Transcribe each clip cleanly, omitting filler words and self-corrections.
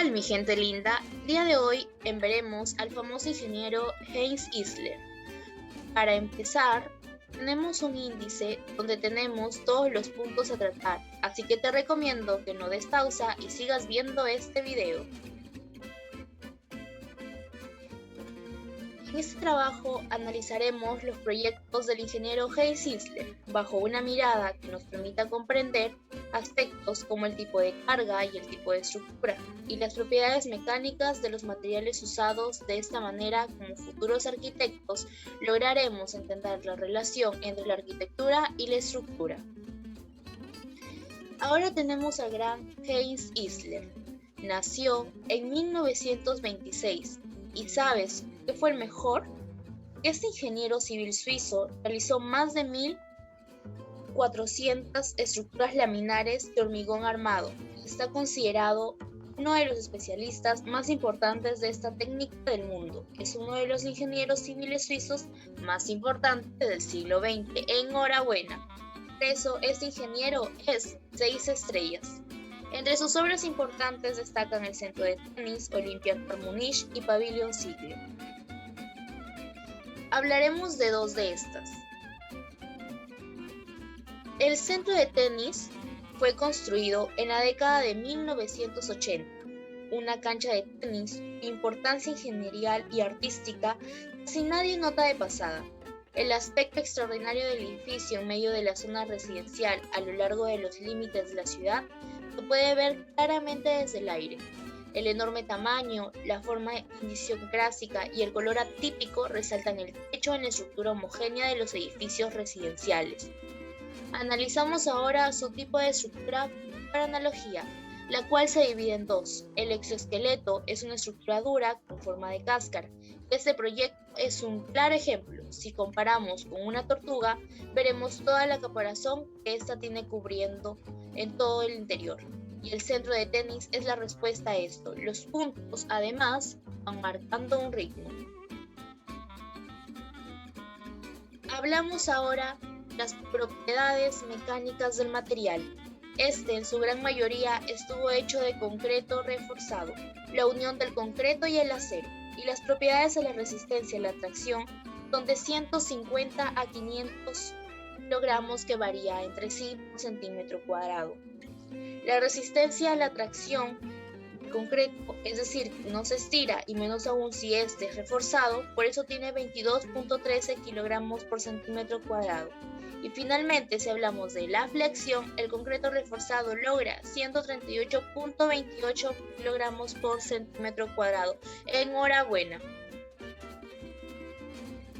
tal, mi gente linda? El día de hoy veremos al famoso ingeniero Heinz Isler. Para empezar, tenemos un índice donde tenemos todos los puntos a tratar, así que te recomiendo que no des pausa y sigas viendo este video. En este trabajo analizaremos los proyectos del ingeniero Heinz Isler bajo una mirada que nos permita comprender aspectos como el tipo de carga y el tipo de estructura, y las propiedades mecánicas de los materiales usados. De esta manera, como futuros arquitectos, lograremos entender la relación entre la arquitectura y la estructura. Ahora tenemos al gran Heinz Isler. Nació en 1926, y ¿sabes qué fue el mejor? Este ingeniero civil suizo realizó más de 1.400 estructuras laminares de hormigón armado y está considerado uno de los especialistas más importantes de esta técnica del mundo. Es uno de los ingenieros civiles suizos más importantes del siglo XX. Enhorabuena. Por eso, este ingeniero es 6 estrellas. Entre sus obras importantes destacan el centro de tenis Olympiapark Múnich y Pavilion Sigley. Hablaremos de dos de estas. El centro de tenis fue construido en la década de 1980. Una cancha de tenis de importancia ingenierial y artística casi nadie nota de pasada. El aspecto extraordinario del edificio en medio de la zona residencial a lo largo de los límites de la ciudad se puede ver claramente desde el aire. El enorme tamaño, la forma idiosincrásica y el color atípico resaltan el techo en la estructura homogénea de los edificios residenciales. Analizamos ahora su tipo de estructura por analogía, la cual se divide en dos. El exoesqueleto es una estructura dura con forma de cáscara. Este proyecto es un claro ejemplo. Si comparamos con una tortuga, veremos toda la caparazón que ésta tiene cubriendo en todo el interior. Y el centro de tenis es la respuesta a esto. Los puntos, además, van marcando un ritmo. Hablamos ahora de las propiedades mecánicas del material. Este, en su gran mayoría, estuvo hecho de concreto reforzado, la unión del concreto y el acero, y las propiedades de la resistencia y la tracción son de 150 a 500 kilogramos, que varía entre sí por centímetro cuadrado. La resistencia a la tracción del concreto, es decir, no se estira, y menos aún si este es reforzado, por eso tiene 22.13 kilogramos por centímetro cuadrado. Y finalmente, si hablamos de la flexión, el concreto reforzado logra 138.28 kilogramos por centímetro cuadrado. Enhorabuena.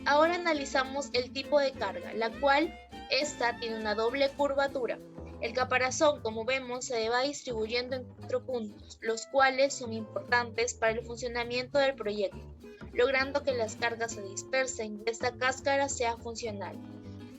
Ahora analizamos el tipo de carga, la cual esta tiene una doble curvatura. El caparazón, como vemos, se va distribuyendo en 4 puntos, los cuales son importantes para el funcionamiento del proyecto, logrando que las cargas se dispersen y esta cáscara sea funcional.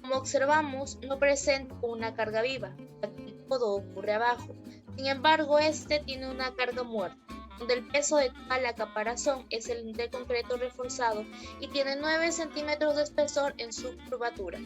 Como observamos, no presenta una carga viva, ya que todo ocurre abajo. Sin embargo, este tiene una carga muerta, donde el peso de toda la caparazón es el de concreto reforzado y tiene 9 centímetros de espesor en su curvatura.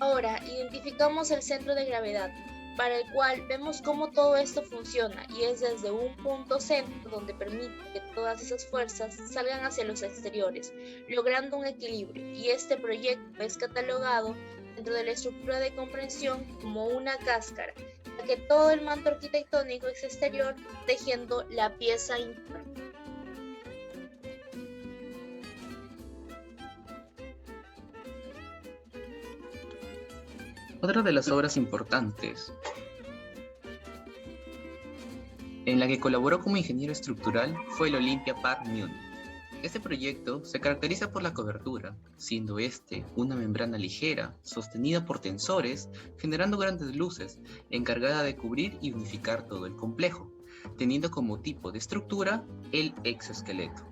Ahora identificamos el centro de gravedad, para el cual vemos cómo todo esto funciona, y es desde un punto centro donde permite que todas esas fuerzas salgan hacia los exteriores, logrando un equilibrio, y este proyecto es catalogado dentro de la estructura de comprensión como una cáscara, ya que todo el manto arquitectónico es exterior, tejiendo la pieza interna. Otra de las obras importantes en la que colaboró como ingeniero estructural fue el Olympiapark Múnich. Este proyecto se caracteriza por la cobertura, siendo este una membrana ligera, sostenida por tensores, generando grandes luces, encargada de cubrir y unificar todo el complejo, teniendo como tipo de estructura el exoesqueleto,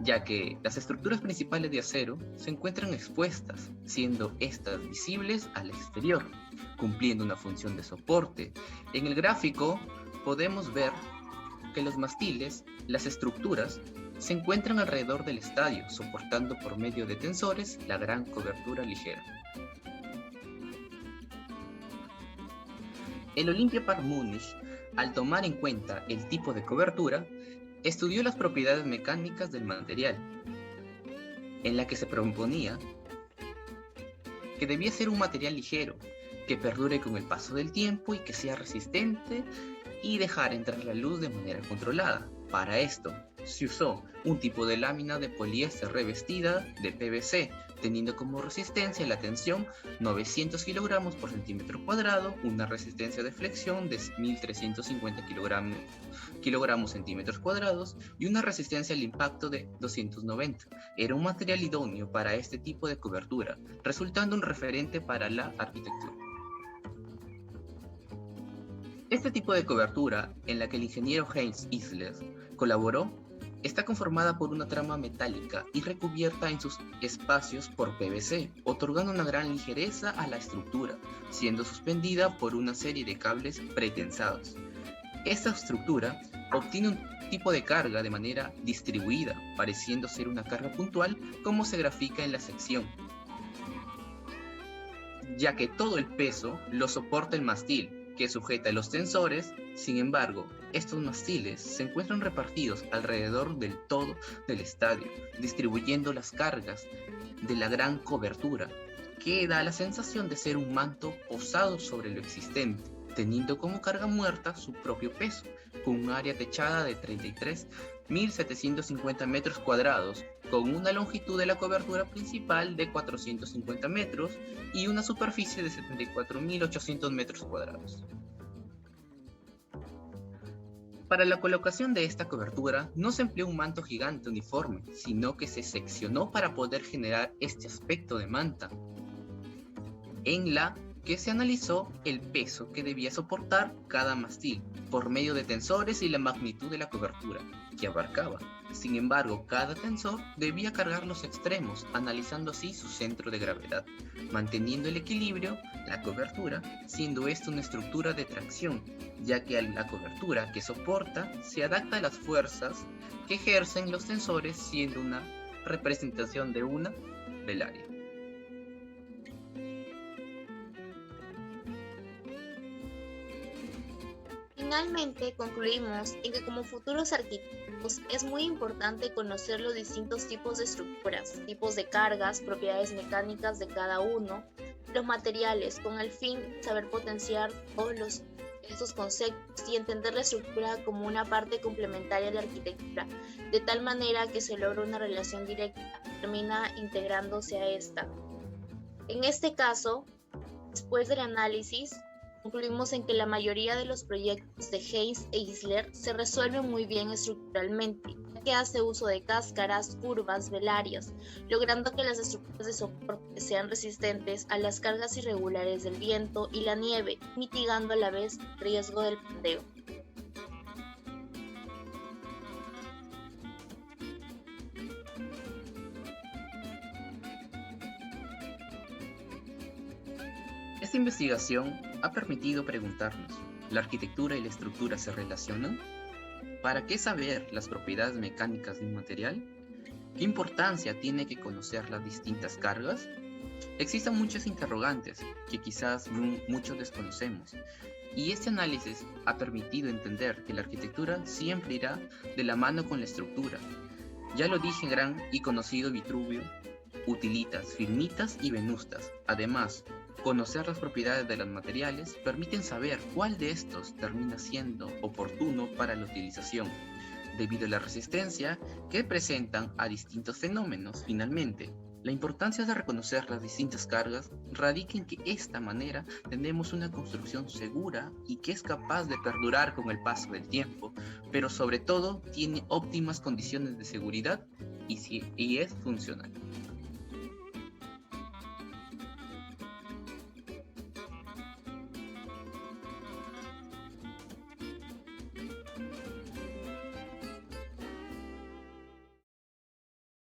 ya que las estructuras principales de acero se encuentran expuestas, siendo estas visibles al exterior, cumpliendo una función de soporte. En el gráfico podemos ver que los mástiles, las estructuras, se encuentran alrededor del estadio, soportando por medio de tensores la gran cobertura ligera. El Olympiapark Múnich Al tomar en cuenta el tipo de cobertura, estudió las propiedades mecánicas del material, en la que se proponía que debía ser un material ligero, que perdure con el paso del tiempo y que sea resistente y dejar entrar la luz de manera controlada. Para esto, se usó un tipo de lámina de poliéster revestida de PVC, teniendo como resistencia la tensión 900 kilogramos por centímetro cuadrado, una resistencia de flexión de 1350 kilogramos centímetros cuadrados y una resistencia al impacto de 290. Era un material idóneo para este tipo de cobertura, resultando un referente para la arquitectura. Este tipo de cobertura, en la que el ingeniero Heinz Isler colaboró, está conformada por una trama metálica y recubierta en sus espacios por PVC, otorgando una gran ligereza a la estructura, siendo suspendida por una serie de cables pretensados. Esta estructura obtiene un tipo de carga de manera distribuida, pareciendo ser una carga puntual, como se grafica en la sección, ya que todo el peso lo soporta el mástil, que sujeta los tensores. Sin embargo, estos mástiles se encuentran repartidos alrededor del todo del estadio, distribuyendo las cargas de la gran cobertura, que da la sensación de ser un manto posado sobre lo existente, teniendo como carga muerta su propio peso, con un área techada de 33.750 metros cuadrados, con una longitud de la cobertura principal de 450 metros y una superficie de 74.800 metros cuadrados. Para la colocación de esta cobertura no se empleó un manto gigante uniforme, sino que se seccionó para poder generar este aspecto de manta, en la que se analizó el peso que debía soportar cada mástil por medio de tensores y la magnitud de la cobertura que abarcaba. Sin embargo, cada tensor debía cargar los extremos, analizando así su centro de gravedad, manteniendo el equilibrio, la cobertura, siendo esto una estructura de tracción, ya que la cobertura que soporta se adapta a las fuerzas que ejercen los tensores, siendo una representación de una del área. Finalmente, concluimos en que como futuros arquitectos es muy importante conocer los distintos tipos de estructuras, tipos de cargas, propiedades mecánicas de cada uno, los materiales, con el fin de saber potenciar todos estos conceptos y entender la estructura como una parte complementaria de la arquitectura, de tal manera que se logra una relación directa, termina integrándose a esta. En este caso, después del análisis, concluimos en que la mayoría de los proyectos de Heinz e Isler se resuelven muy bien estructuralmente, ya que hace uso de cáscaras, curvas, velarias, logrando que las estructuras de soporte sean resistentes a las cargas irregulares del viento y la nieve, mitigando a la vez el riesgo del pateo. Esta investigación ha permitido preguntarnos, ¿la arquitectura y la estructura se relacionan? ¿Para qué saber las propiedades mecánicas de un material? ¿Qué importancia tiene que conocer las distintas cargas? Existen muchas interrogantes que quizás muchos desconocemos, y este análisis ha permitido entender que la arquitectura siempre irá de la mano con la estructura. Ya lo dije, gran y conocido Vitruvio, utilitas, firmitas y venustas. Además, conocer las propiedades de los materiales permiten saber cuál de estos termina siendo oportuno para la utilización, debido a la resistencia que presentan a distintos fenómenos. Finalmente, la importancia de reconocer las distintas cargas radica en que de esta manera tenemos una construcción segura y que es capaz de perdurar con el paso del tiempo, pero sobre todo tiene óptimas condiciones de seguridad y es funcional.